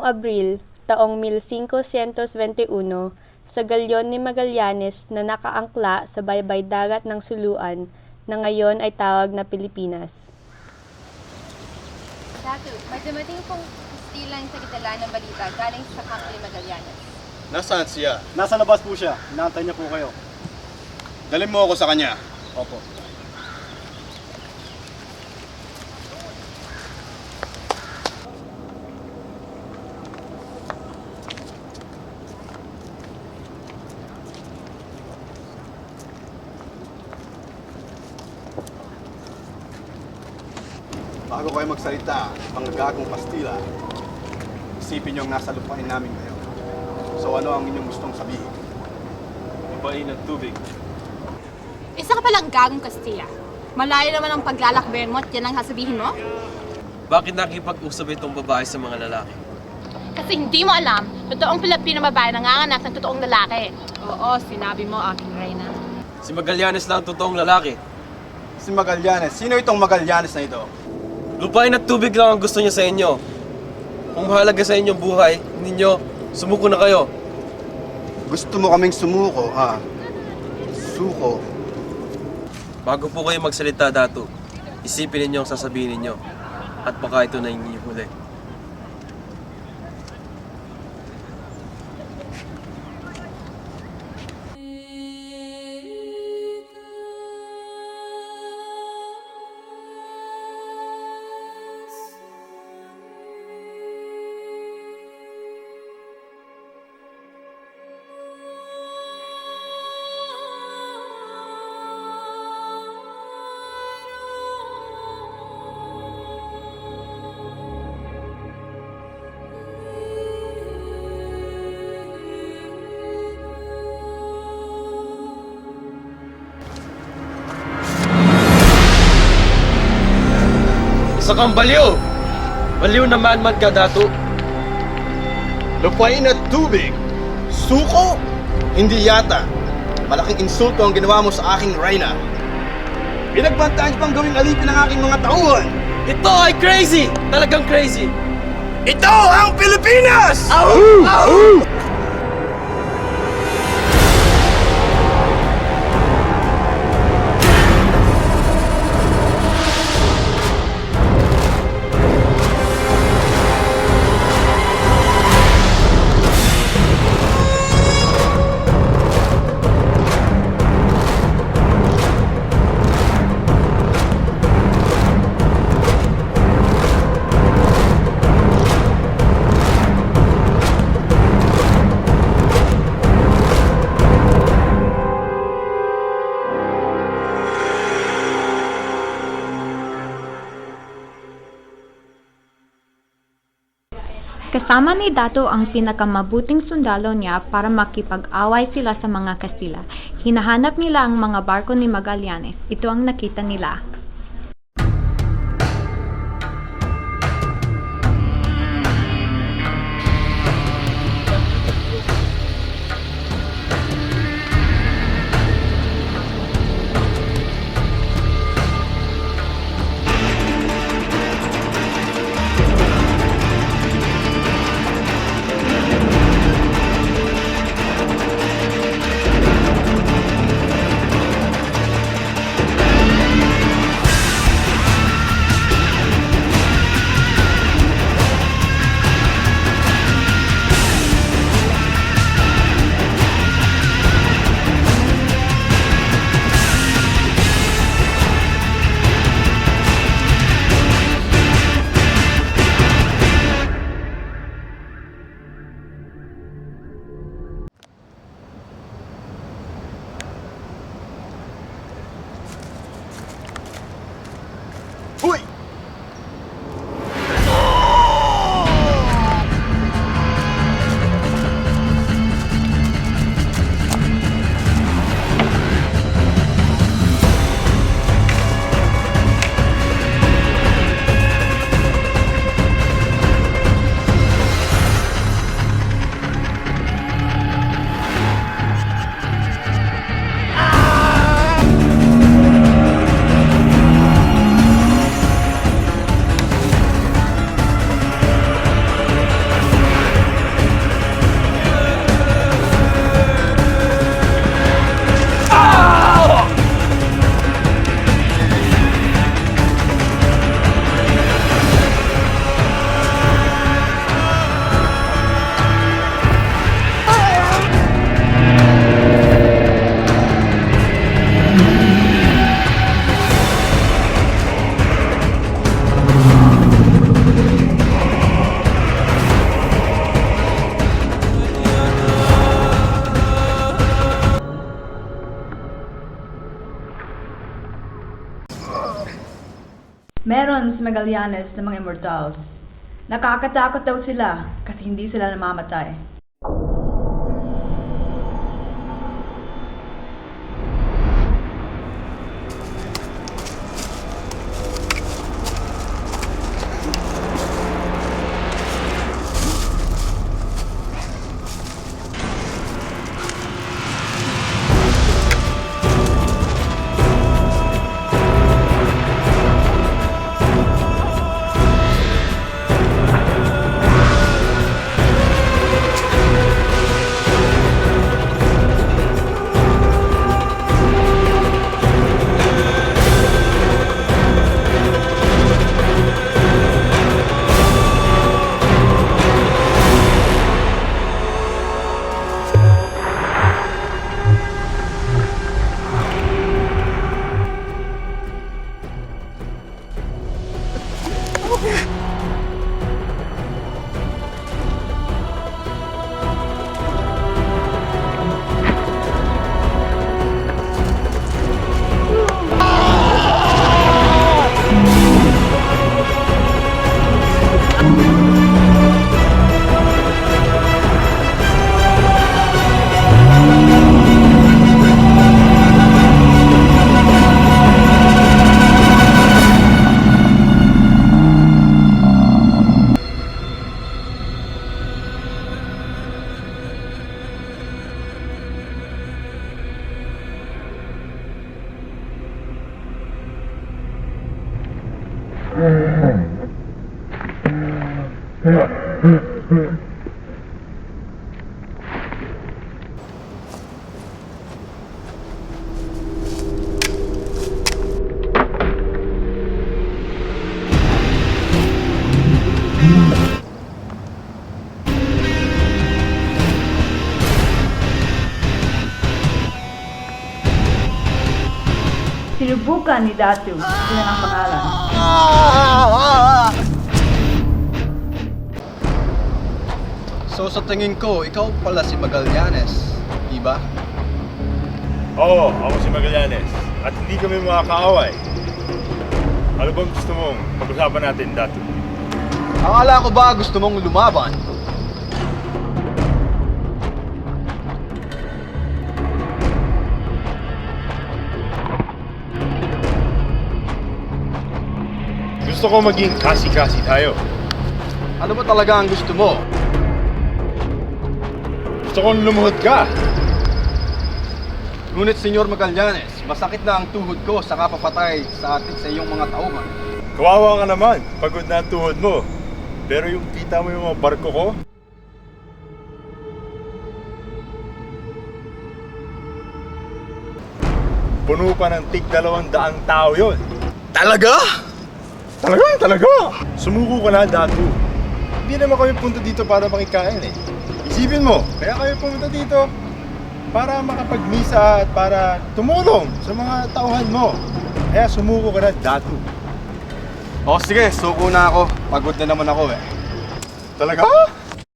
Abril, taong 1521, sa galyon ni Magallanes na nakaangkla sa baybay dagat ng Suluan na ngayon ay tawag na Pilipinas. Datu, may dumating pong Kastilang sagitala ng balita galing sa kamp ni Magallanes. Nasaan siya? Nasa labas po siya. Inaantay niya po kayo. Dalhin mo ako sa kanya. Opo. Bago kayo magsalita, mga gagong Kastila, isipin niyo ang nasa lupain namin ngayon. So ano ang inyong gustong sabihin? Lupain at tubig. Isa ka palang gagong Kastila. Malayo naman ang paglalakbayan mo at yan ang sasabihin mo? Bakit nakipag-usap itong babae sa mga lalaki? Kasi hindi mo alam, totoong Pilipino babae nanganganak ng totoong lalaki. Oo, sinabi mo, aking reyna. Si Magallanes lang ang totoong lalaki. Si Magallanes. Sino itong Magallanes na ito? Lupain at tubig lang ang gusto niya sa inyo. Kung mahalaga sa inyong buhay ninyo, sumuko na kayo. Gusto mo kaming sumuko, ha? Suko. Bago po kayo magsalita, Datu, isipin ninyo ang sasabihin ninyo. At baka ito na yung inyong huli. Isa kang baliw! Baliw na man ka, Datu. Lupain at tubig? Suko? Hindi yata. Malaking insulto ang ginawa mo sa aking reyna. Pinagbantaan niyo pang gawing alipin ang aking mga tauhan. Ito ay crazy! Talagang crazy! Ito ang Pilipinas! Ahoo! Ahoo! Kasama ni Datu ang pinakamabuting sundalo niya para makipag-away sila sa mga Kastila. Hinahanap nila ang mga barko ni Magallanes. Ito ang nakita nila. Meron sa Magallanes ng mga immortals. Nakakatakot daw sila kasi hindi sila namamatay. Sinubukan ni Datu, sila ang pangalan. So sa tingin ko, ikaw pala si Magallanes, diba? Oo, ako si Magallanes. At hindi kami makakaaway. Ano bang gusto mong pag-usapan natin, Datu? Akala ko ba gusto mong lumaban? Gusto ko maging kasi-kasi tayo. Ano ba talaga ang gusto mo? Gusto kong lumuhod ka. Ngunit Senyor Magallanes, masakit na ang tuhod ko sa kapapatay sa atin sa iyong mga tauhan. Kawawa ka naman, pagod na ang tuhod mo. Pero yung kita mo yung mga barko ko, puno pa ng tig 200 tao yun. Talaga? Talaga! Sumuko ka na, Datu. Hindi naman kami punta dito para makikain eh. Isipin mo, kaya kami pumunta dito para makapagmisa at para tumulong sa mga tauhan mo. Kaya sumuko ka na, Datu. O sige, suko na ako. Pagod na naman ako eh. Talaga?